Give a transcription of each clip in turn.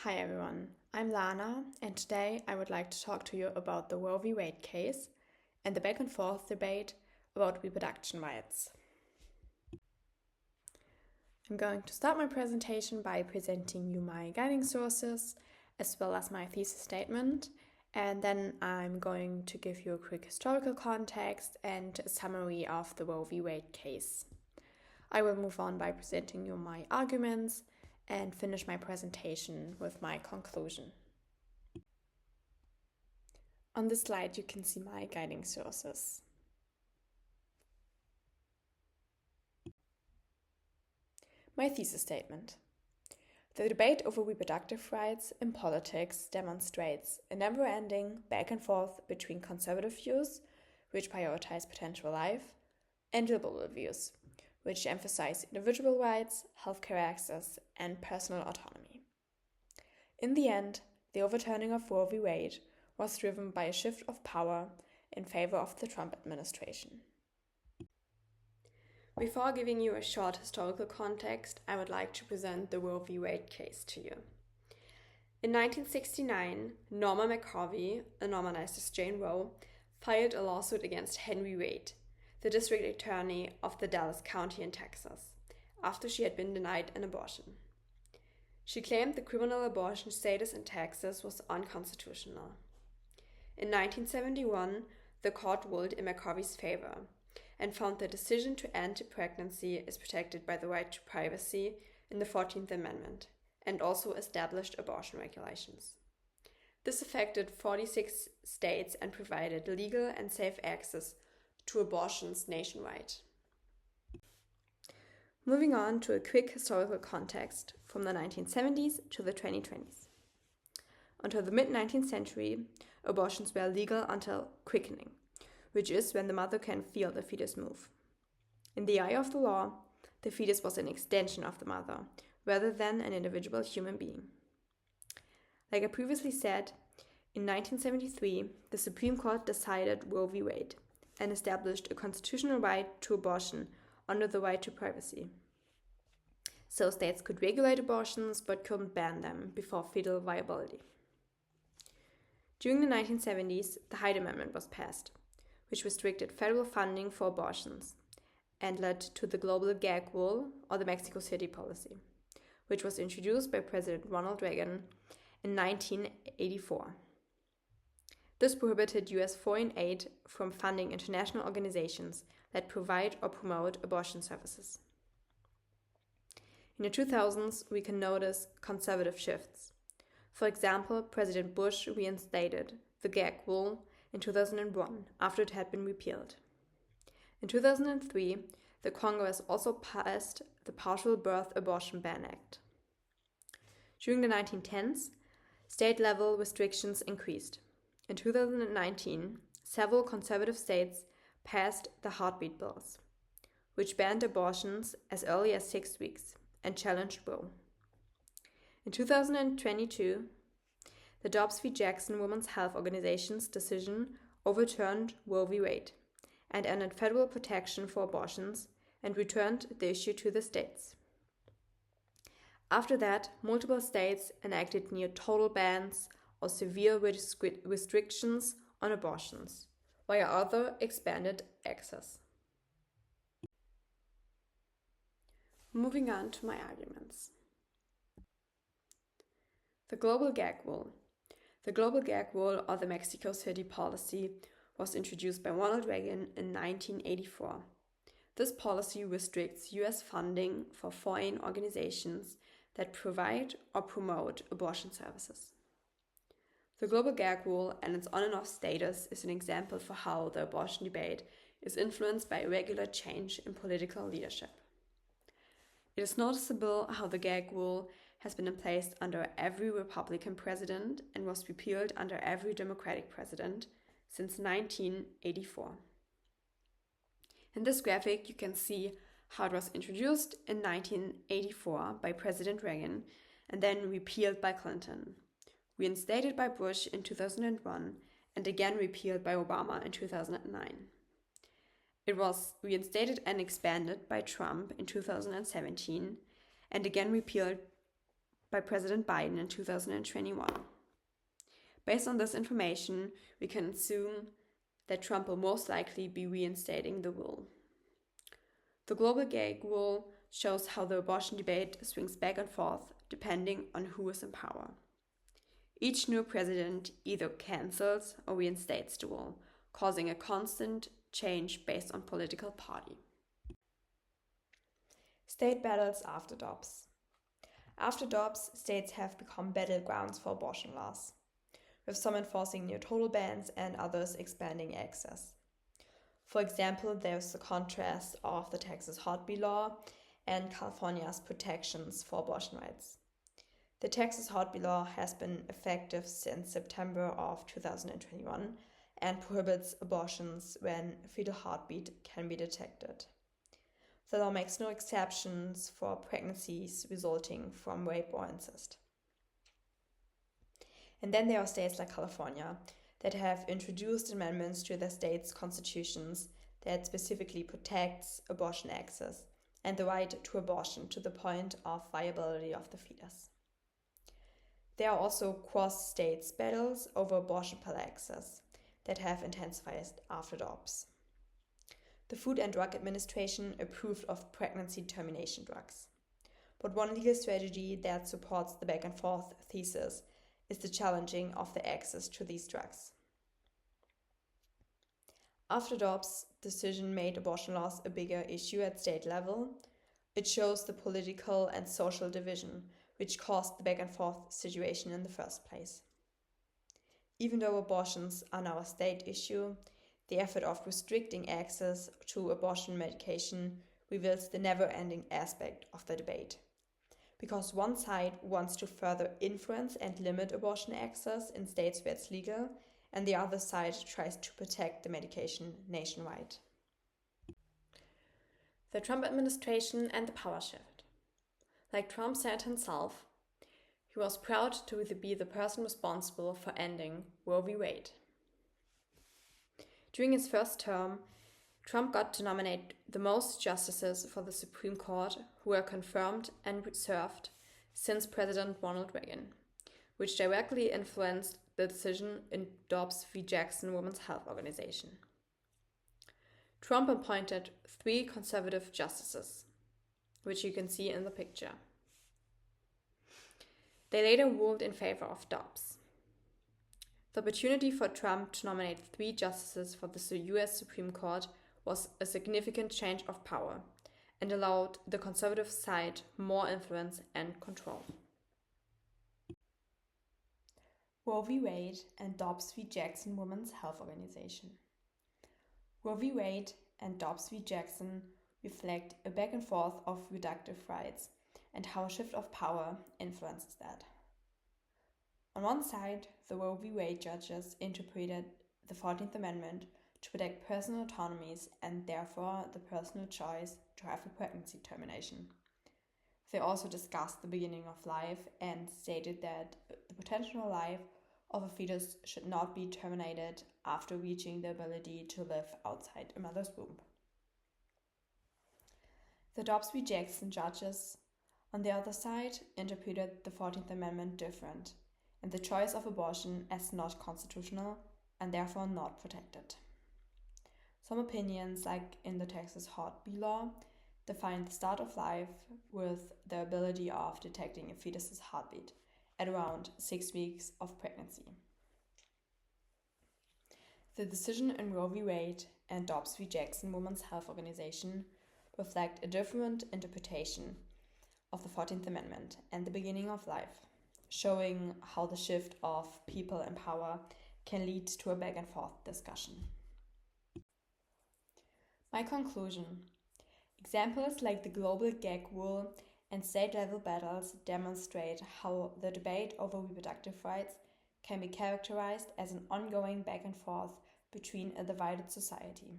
Hi everyone, I'm Lana, and today I would like to talk to you about the Roe v. Wade case and the back and forth debate about reproduction rights. I'm going to start my presentation by presenting you my guiding sources as well as my thesis statement, and then I'm going to give you a quick historical context and a summary of the Roe v. Wade case. I will move on by presenting you my arguments and finish my presentation with my conclusion. On this slide, you can see my guiding sources. My thesis statement. The debate over reproductive rights in politics demonstrates a never-ending back and forth between conservative views, which prioritize potential life, and liberal views, which emphasize individual rights, healthcare access, and personal autonomy. In the end, the overturning of Roe v. Wade was driven by a shift of power in favor of the Trump administration. Before giving you a short historical context, I would like to present the Roe v. Wade case to you. In 1969, Norma McCorvey, a Normanized as Jane Roe, filed a lawsuit against Henry Wade, the district attorney of the Dallas County in Texas, after she had been denied an abortion. She claimed the criminal abortion status in Texas was unconstitutional. In 1971, the court ruled in McCorvey's favor and found the decision to end a pregnancy is protected by the right to privacy in the 14th Amendment and also established abortion regulations. This affected 46 states and provided legal and safe access to abortions nationwide. Moving on to a quick historical context from the 1970s to the 2020s. Until the mid-19th century, abortions were legal until quickening, which is when the mother can feel the fetus move. In the eye of the law, the fetus was an extension of the mother, rather than an individual human being. Like I previously said, in 1973, the Supreme Court decided Roe v. Wade and established a constitutional right to abortion under the right to privacy. So states could regulate abortions but couldn't ban them before fetal viability. During the 1970s, the Hyde Amendment was passed, which restricted federal funding for abortions and led to the global gag rule, or the Mexico City policy, which was introduced by President Ronald Reagan in 1984. This prohibited U.S. foreign aid from funding international organizations that provide or promote abortion services. In the 2000s, we can notice conservative shifts. For example, President Bush reinstated the gag rule in 2001 after it had been repealed. In 2003, the Congress also passed the Partial Birth Abortion Ban Act. During the 1910s, state-level restrictions increased. In 2019, several conservative states passed the heartbeat bills, which banned abortions as early as 6 weeks and challenged Roe. In 2022, the Dobbs v. Jackson Women's Health Organization's decision overturned Roe v. Wade and ended federal protection for abortions and returned the issue to the states. After that, multiple states enacted near total bans or severe restrictions on abortions, while others expanded access. Moving on to my arguments. The global gag rule. The global gag rule, or the Mexico City policy, was introduced by Ronald Reagan in 1984. This policy restricts U.S. funding for foreign organizations that provide or promote abortion services. The global gag rule and its on and off status is an example for how the abortion debate is influenced by irregular change in political leadership. It is noticeable how the gag rule has been in place under every Republican president and was repealed under every Democratic president since 1984. In this graphic, you can see how it was introduced in 1984 by President Reagan and then repealed by Clinton, reinstated by Bush in 2001, and again repealed by Obama in 2009. It was reinstated and expanded by Trump in 2017, and again repealed by President Biden in 2021. Based on this information, we can assume that Trump will most likely be reinstating the rule. The global gag rule shows how the abortion debate swings back and forth depending on who is in power. Each new president either cancels or reinstates the rule, causing a constant change based on political party. State battles after Dobbs. After Dobbs, states have become battlegrounds for abortion laws, with some enforcing near total bans and others expanding access. For example, there's the contrast of the Texas heartbeat law and California's protections for abortion rights. The Texas heartbeat law has been effective since September of 2021 and prohibits abortions when fetal heartbeat can be detected. The law makes no exceptions for pregnancies resulting from rape or incest. And then there are states like California that have introduced amendments to their state's constitutions that specifically protects abortion access and the right to abortion to the point of viability of the fetus. There are also cross-states battles over abortion pill access that have intensified after Dobbs. The Food and Drug Administration approved of pregnancy termination drugs. But one legal strategy that supports the back and forth thesis is the challenging of the access to these drugs. After Dobbs' decision made abortion laws a bigger issue at state level, it shows the political and social division which caused the back and forth situation in the first place. Even though abortions are now a state issue, the effort of restricting access to abortion medication reveals the never-ending aspect of the debate. Because one side wants to further influence and limit abortion access in states where it's legal, and the other side tries to protect the medication nationwide. The Trump administration and the power shift. Like Trump said himself, he was proud to be the person responsible for ending Roe v. Wade. During his first term, Trump got to nominate the most justices for the Supreme Court who were confirmed and served since President Ronald Reagan, which directly influenced the decision in Dobbs v. Jackson Women's Health Organization. Trump appointed 3 conservative justices, which you can see in the picture. They later ruled in favor of Dobbs. The opportunity for Trump to nominate 3 justices for the US Supreme Court was a significant change of power and allowed the conservative side more influence and control. Roe v. Wade and Dobbs v. Jackson Women's Health Organization. Roe v. Wade and Dobbs v. Jackson reflect a back and forth of reproductive rights and how a shift of power influences that. On one side, the Roe v. Wade judges interpreted the 14th Amendment to protect personal autonomies and therefore the personal choice to have a pregnancy termination. They also discussed the beginning of life and stated that the potential life of a fetus should not be terminated after reaching the ability to live outside a mother's womb. The Dobbs v. Jackson judges, on the other side, interpreted the 14th Amendment different and the choice of abortion as not constitutional and therefore not protected. Some opinions, like in the Texas heartbeat law, define the start of life with the ability of detecting a fetus's heartbeat at around 6 weeks of pregnancy. The decision in Roe v. Wade and Dobbs v. Jackson Women's Health Organization reflect a different interpretation of the 14th Amendment and the beginning of life, showing how the shift of people in power can lead to a back and forth discussion. My conclusion: examples like the global gag rule and state-level battles demonstrate how the debate over reproductive rights can be characterized as an ongoing back and forth between a divided society.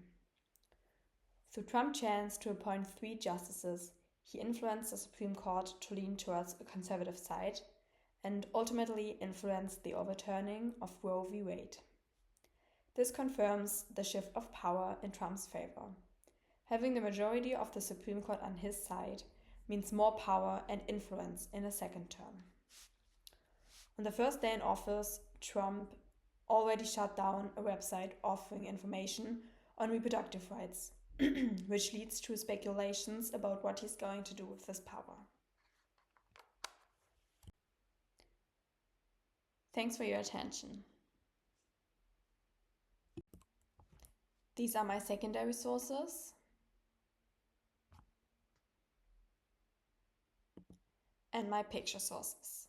Through Trump's chance to appoint 3 justices, he influenced the Supreme Court to lean towards a conservative side and ultimately influenced the overturning of Roe v. Wade. This confirms the shift of power in Trump's favor. Having the majority of the Supreme Court on his side means more power and influence in a second term. On the first day in office, Trump already shut down a website offering information on reproductive rights, which leads to speculations about what he's going to do with this power. Thanks for your attention. These are my secondary sources. And my picture sources.